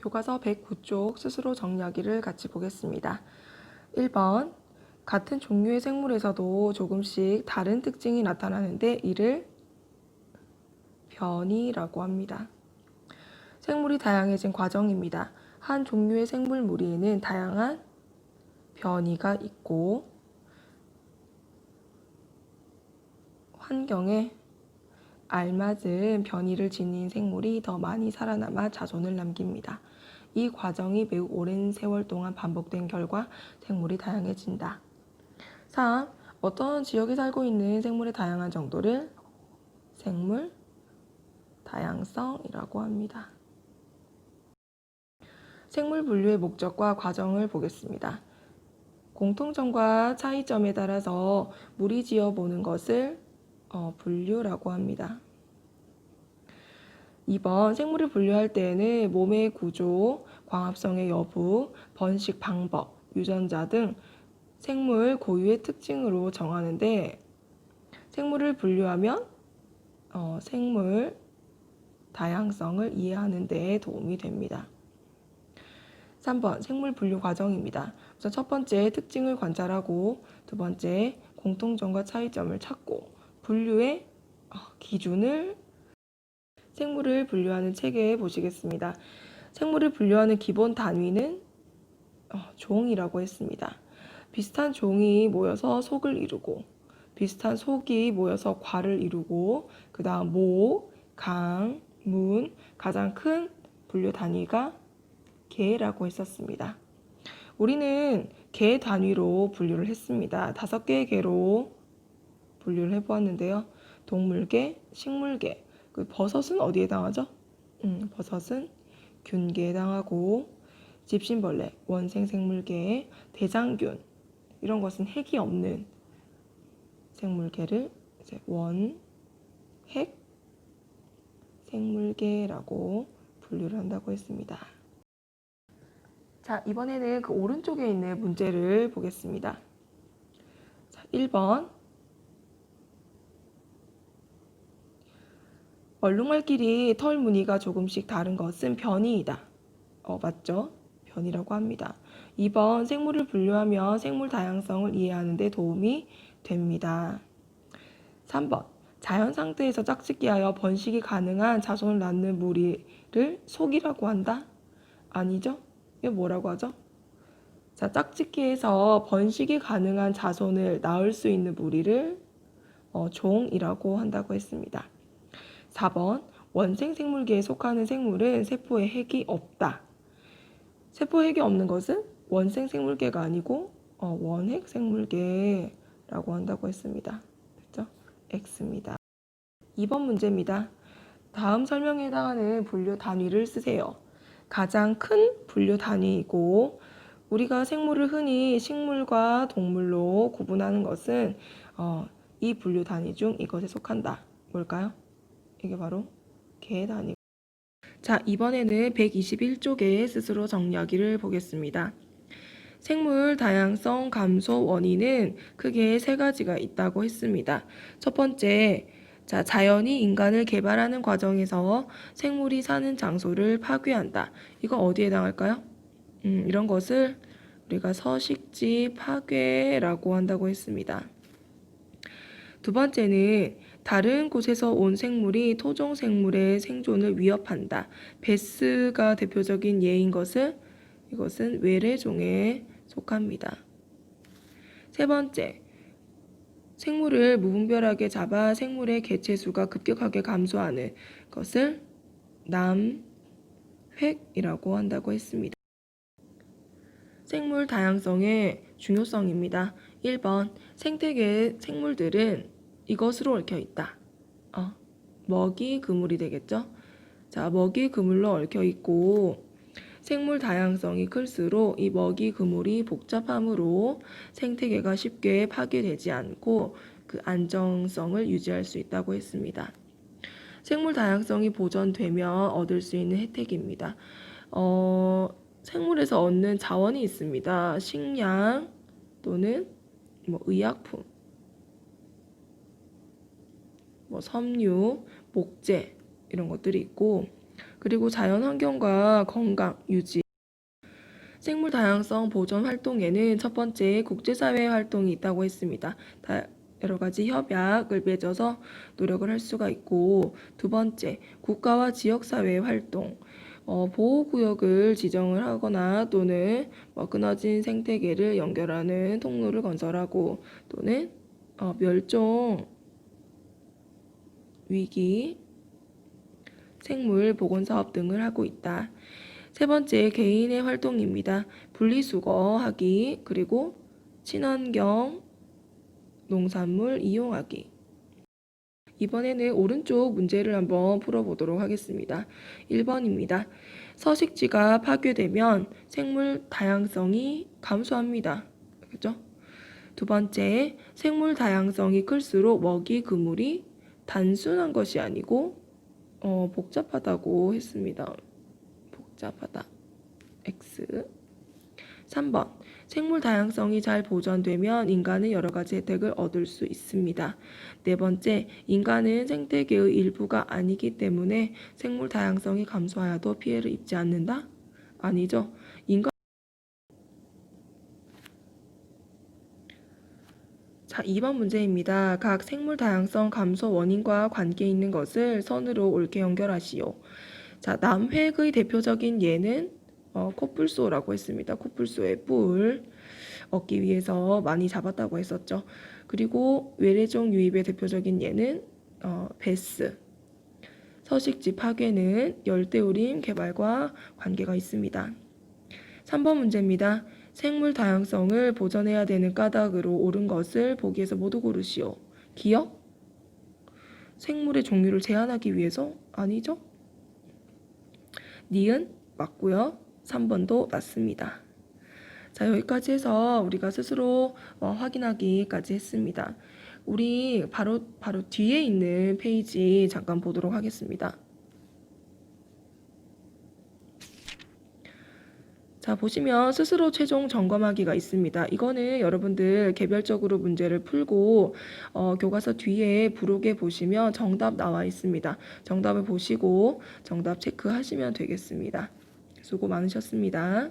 교과서 109쪽 스스로 정리하기를 같이 보겠습니다. 1번 같은 종류의 생물에서도 조금씩 다른 특징이 나타나는데 이를 변이라고 합니다. 생물이 다양해진 과정입니다. 한 종류의 생물 무리에는 다양한 변이가 있고 환경에 알맞은 변이를 지닌 생물이 더 많이 살아남아 자손을 남깁니다. 이 과정이 매우 오랜 세월 동안 반복된 결과 생물이 다양해진다. 3. 어떤 지역에 살고 있는 생물의 다양한 정도를 생물 다양성이라고 합니다. 생물 분류의 목적과 과정을 보겠습니다. 공통점과 차이점에 따라서 무리지어 보는 것을 분류라고 합니다. 2번 생물을 분류할 때에는 몸의 구조, 광합성의 여부, 번식 방법, 유전자 등 생물 고유의 특징으로 정하는데 생물을 분류하면 생물 다양성을 이해하는 데 도움이 됩니다. 3번 생물 분류 과정입니다. 우선 첫 번째 특징을 관찰하고 두 번째 공통점과 차이점을 찾고 분류의 기준을 생물을 분류하는 체계에 보시겠습니다. 생물을 분류하는 기본 단위는 종이라고 했습니다. 비슷한 종이 모여서 속을 이루고 비슷한 속이 모여서 과를 이루고 그 다음 목, 강, 문, 가장 큰 분류 단위가 개라고 했었습니다. 우리는 개 단위로 분류를 했습니다. 5개의 개로 분류를 해보았는데요. 동물계, 식물계, 버섯은 어디에 해당하죠? 버섯은 균계에 해당하고 집신벌레, 원생생물계, 대장균 이런 것은 핵이 없는 생물계를 이제 원핵 생물계라고 분류를 한다고 했습니다. 자, 이번에는 그 오른쪽에 있는 문제를 보겠습니다. 자, 1번 얼룩말끼리 털 무늬가 조금씩 다른 것은 변이이다. 맞죠? 변이라고 합니다. 2번 생물을 분류하며 생물 다양성을 이해하는 데 도움이 됩니다. 3번 자연 상태에서 짝짓기하여 번식이 가능한 자손을 낳는 무리를 속이라고 한다? 아니죠? 이게 뭐라고 하죠? 자, 짝짓기에서 번식이 가능한 자손을 낳을 수 있는 무리를 종이라고 한다고 했습니다. 4번 원생생물계에 속하는 생물은 세포에 핵이 없다. 세포에 핵이 없는 것은 원생생물계가 아니고 원핵생물계라고 한다고 했습니다. 그렇죠? X입니다. 2번 문제입니다. 다음 설명에 해당하는 분류 단위를 쓰세요. 가장 큰 분류 단위이고 우리가 생물을 흔히 식물과 동물로 구분하는 것은 이 분류 단위 중 이것에 속한다. 뭘까요? 이게 바로 개 단위. 자, 이번에는 121쪽에 스스로 정리하기를 보겠습니다. 생물 다양성 감소 원인은 크게 3가지가 있다고 했습니다. 첫 번째, 자, 자연이 인간을 개발하는 과정에서 생물이 사는 장소를 파괴한다. 이거 어디에 해당할까요? 이런 것을 우리가 서식지 파괴라고 한다고 했습니다. 두 번째는 다른 곳에서 온 생물이 토종 생물의 생존을 위협한다. 베스가 대표적인 예인 것을 이것은 외래종에 속합니다. 세 번째, 생물을 무분별하게 잡아 생물의 개체수가 급격하게 감소하는 것을 남획이라고 한다고 했습니다. 생물 다양성의 중요성입니다. 1번, 생태계의 생물들은 이것으로 얽혀 있다. 먹이 그물이 되겠죠? 자, 먹이 그물로 얽혀 있고 생물 다양성이 클수록 이 먹이 그물이 복잡함으로 생태계가 쉽게 파괴되지 않고 그 안정성을 유지할 수 있다고 했습니다. 생물 다양성이 보존되면 얻을 수 있는 혜택입니다. 생물에서 얻는 자원이 있습니다. 식량 또는 의약품, 섬유, 목재 이런 것들이 있고 그리고 자연환경과 건강 유지. 생물 다양성 보존 활동에는 첫 번째 국제사회 활동이 있다고 했습니다. 여러 가지 협약을 맺어서 노력을 할 수가 있고, 두 번째 국가와 지역사회 활동, 보호구역을 지정을 하거나 또는 끊어진 생태계를 연결하는 통로를 건설하고 또는 멸종 위기 생물 복원 사업 등을 하고 있다. 세 번째 개인의 활동입니다. 분리수거하기 그리고 친환경 농산물 이용하기. 이번에는 오른쪽 문제를 한번 풀어보도록 하겠습니다. 1번입니다. 서식지가 파괴되면 생물 다양성이 감소합니다. 그죠? 두 번째, 생물 다양성이 클수록 먹이 그물이 단순한 것이 아니고 복잡하다고 했습니다. 복잡하다. X. 3번. 생물 다양성이 잘 보존되면 인간은 여러 가지 혜택을 얻을 수 있습니다. 네 번째, 인간은 생태계의 일부가 아니기 때문에 생물 다양성이 감소하여도 피해를 입지 않는다? 아니죠. 자, 2번 문제입니다. 각 생물 다양성 감소 원인과 관계 있는 것을 선으로 옳게 연결하시오. 자, 남획의 대표적인 예는 코뿔소라고 했습니다. 코뿔소의 뿔 얻기 위해서 많이 잡았다고 했었죠. 그리고 외래종 유입의 대표적인 예는 베스. 서식지 파괴는 열대우림 개발과 관계가 있습니다. 3번 문제입니다. 생물 다양성을 보존해야 되는 까닭으로 옳은 것을 보기에서 모두 고르시오. 기억? 생물의 종류를 제한하기 위해서? 아니죠. 니은? 맞고요. 3번도 맞습니다. 자, 여기까지 해서 우리가 스스로 확인하기까지 했습니다. 우리 바로 뒤에 있는 페이지 잠깐 보도록 하겠습니다. 자, 보시면 스스로 최종 점검하기가 있습니다. 이거는 여러분들 개별적으로 문제를 풀고 교과서 뒤에 부록에 보시면 정답 나와 있습니다. 정답을 보시고 정답 체크하시면 되겠습니다. 수고 많으셨습니다.